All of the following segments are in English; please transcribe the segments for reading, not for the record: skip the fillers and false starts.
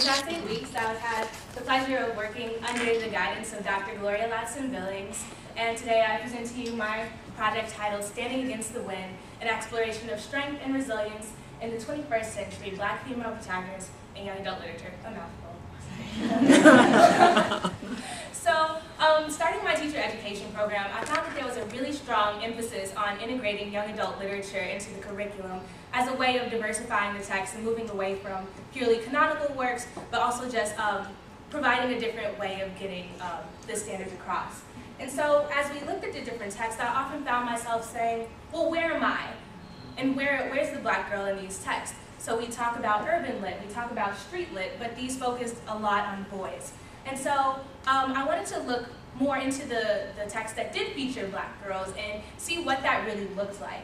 These past 8 weeks, I've had the pleasure of working under the guidance of Dr. Gloria Latson-Billings, and today I present to you my project titled Standing Against the Wind, an exploration of strength and resilience in the 21st century Black female protagonists in young adult literature. A mouthful. So, starting my teacher education program, I found that there was a really strong emphasis on integrating young adult literature into the curriculum as a way of diversifying the text and moving away from purely canonical works, but also just providing a different way of getting the standards across. And so, as we looked at the different texts, I often found myself saying, well, where am I? And where's the Black girl in these texts? So we talk about urban lit, we talk about street lit, but these focused a lot on boys. And so I wanted to look more into the texts that did feature Black girls and see what that really looked like.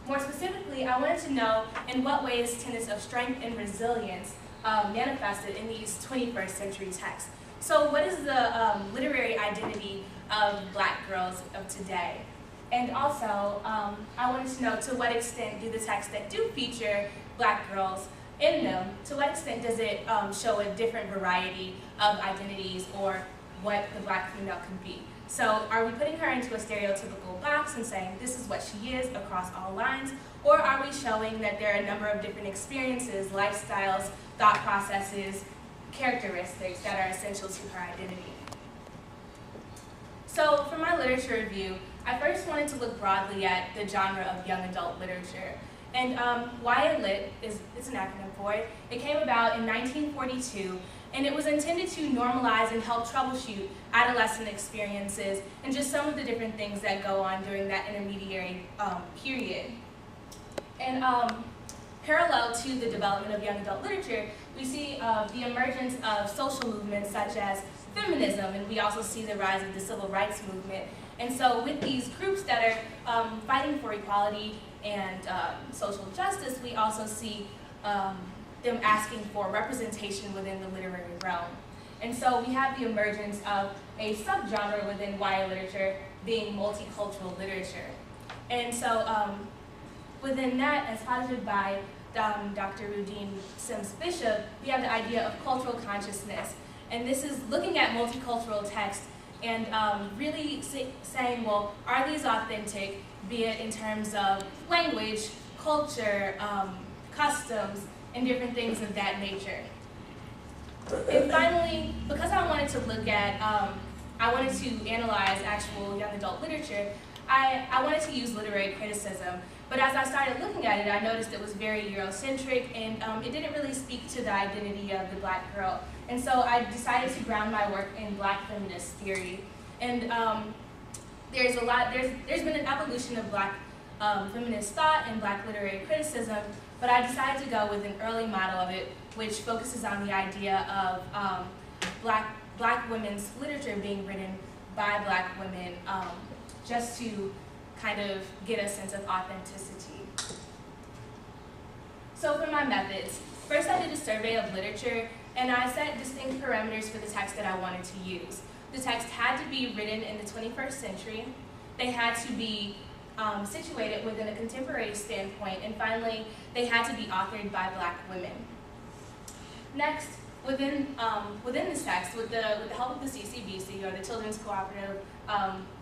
More specifically, I wanted to know in what ways tenets of strength and resilience manifested in these 21st century texts. So what is the literary identity of Black girls of today? And also, I wanted to know to what extent do the texts that do feature Black girls in them, to what extent does it show a different variety of identities or what the Black female could be? So are we putting her into a stereotypical box and saying this is what she is across all lines, or are we showing that there are a number of different experiences, lifestyles, thought processes, characteristics that are essential to her identity? So for my literature review, I first wanted to look broadly at the genre of young adult literature. And YA Lit it's an acronym for it. It came about in 1942, and it was intended to normalize and help troubleshoot adolescent experiences and just some of the different things that go on during that intermediary period. And parallel to the development of young adult literature, we see the emergence of social movements such as feminism, and we also see the rise of the civil rights movement. And so with these groups that are fighting for equality and social justice, we also see them asking for representation within the literary realm. And so we have the emergence of a subgenre within YA literature being multicultural literature. And so within that, as posited by Dr. Rudine Sims Bishop, we have the idea of cultural consciousness. And this is looking at multicultural text and really saying, well, are these authentic, be it in terms of language, culture, customs, and different things of that nature. And finally, because I wanted to look at, I wanted to analyze actual young adult literature, I wanted to use literary criticism. But as I started looking at it, I noticed it was very Eurocentric, and it didn't really speak to the identity of the Black girl. And so I decided to ground my work in Black feminist theory. And there's been an evolution of Black feminist thought and Black literary criticism, but I decided to go with an early model of it, which focuses on the idea of Black women's literature being written by Black women, just to kind of get a sense of authenticity. So for my methods, first I did a survey of literature, and I set distinct parameters for the text that I wanted to use. The text had to be written in the 21st century, they had to be situated within a contemporary standpoint, and finally, they had to be authored by Black women. Next, within this text, with the help of the CCBC, or the Children's Cooperative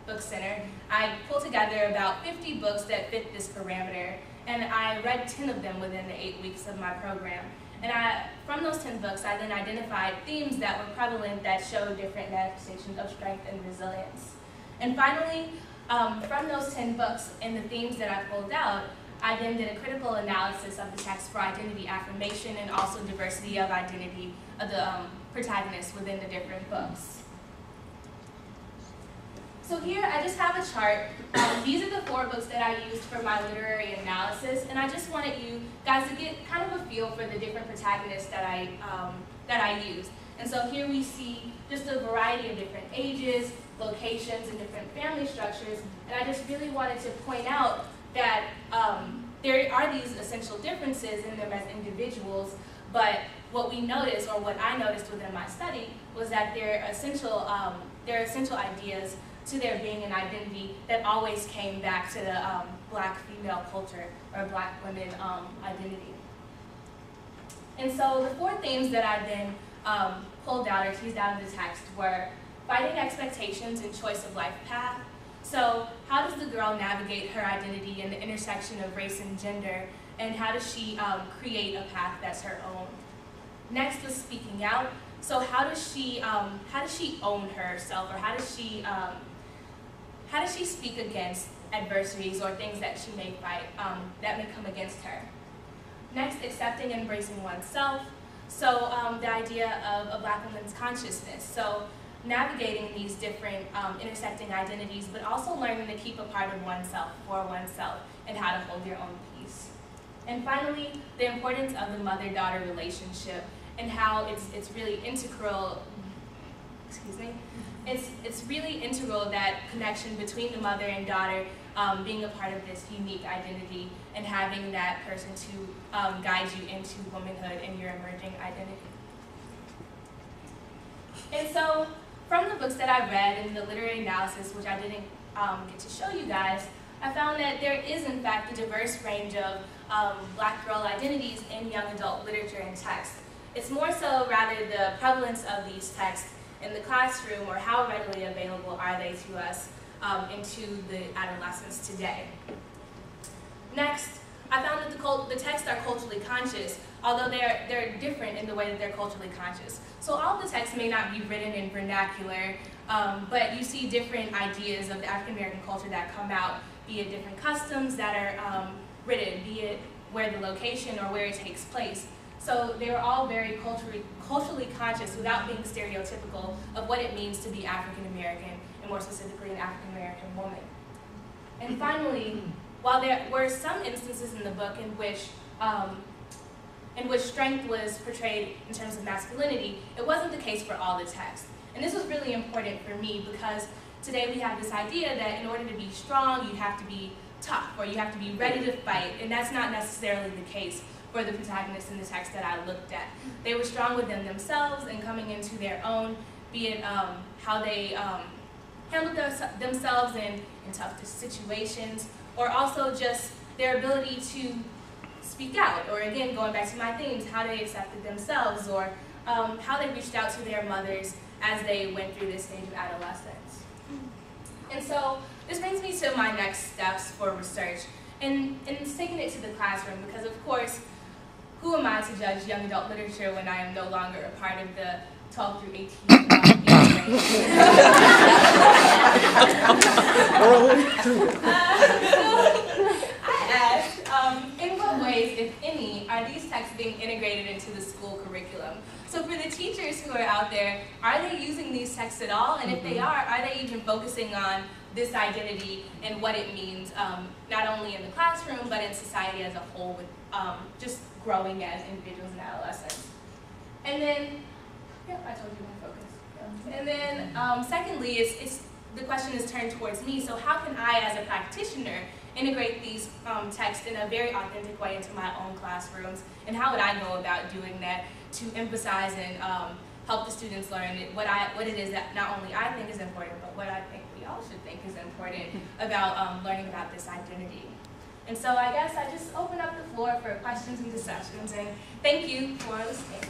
Book Center, I pulled together about 50 books that fit this parameter, and I read 10 of them within the 8 weeks of my program. And from those 10 books, I then identified themes that were prevalent that showed different manifestations of strength and resilience. And finally, from those 10 books and the themes that I pulled out, I then did a critical analysis of the text for identity affirmation and also diversity of identity of the protagonists within the different books. So here I just have a chart. These are the 4 books that I used for my literary analysis, and I just wanted you guys to get kind of a feel for the different protagonists that I used. And so here we see just a variety of different ages, locations, and different family structures, and I just really wanted to point out that there are these essential differences in them as individuals, but what we noticed, or what I noticed within my study, was that there are essential ideas to there being an identity that always came back to the Black female culture or Black women identity. And so the 4 themes that I then pulled out or teased out of the text were fighting expectations and choice of life path. So how does the girl navigate her identity in the intersection of race and gender, and how does she create a path that's her own? Next was speaking out. So how does she own herself, or how does she speak against adversities or things that she may fight that may come against her? Next, accepting and embracing oneself. So the idea of a Black woman's consciousness. So navigating these different intersecting identities, but also learning to keep a part of oneself for oneself and how to hold your own peace. And finally, the importance of the mother-daughter relationship and how it's really integral. Excuse me. It's really integral, that connection between the mother and daughter being a part of this unique identity and having that person to guide you into womanhood and your emerging identity. And so, from the books that I read and the literary analysis, which I didn't get to show you guys, I found that there is in fact a diverse range of Black girl identities in young adult literature and text. It's more so rather the prevalence of these texts in the classroom, or how readily available are they to us into the adolescents today. Next, I found that the texts are culturally conscious, although they're different in the way that they're culturally conscious. So all of the texts may not be written in vernacular, but you see different ideas of the African American culture that come out, be it different customs that are written, be it where the location or where it takes place. So they were all very culturally conscious without being stereotypical of what it means to be African American, and more specifically an African American woman. And finally, while there were some instances in the book in which strength was portrayed in terms of masculinity, it wasn't the case for all the text. And this was really important for me because today we have this idea that in order to be strong, you have to be tough, or you have to be ready to fight, and that's not necessarily the case for the protagonists in the text that I looked at. They were strong within themselves and coming into their own, be it how they handled themselves in tough situations, or also just their ability to speak out, or again, going back to my themes, how they accepted themselves, or how they reached out to their mothers as they went through this stage of adolescence. And so this brings me to my next steps for research, and it's taking it to the classroom, because of course, who am I to judge young adult literature when I am no longer a part of the 12 through 18 age range? I asked, in what ways, if any, are these texts being integrated into the school curriculum? So for the teachers who are out there, are they using these texts at all? And if they are they even focusing on this identity and what it means, not only in the classroom, but in society as a whole, with just growing as individuals and adolescents? And then, yeah, I told you my focus. Yeah. And then, secondly, the question is turned towards me. So how can I, as a practitioner, integrate these texts in a very authentic way into my own classrooms? And how would I go about doing that to emphasize and help the students learn what it is that not only I think is important, but what I think we all should think is important about learning about this identity? And so I guess I just open up the floor for questions and discussions, and thank you for listening.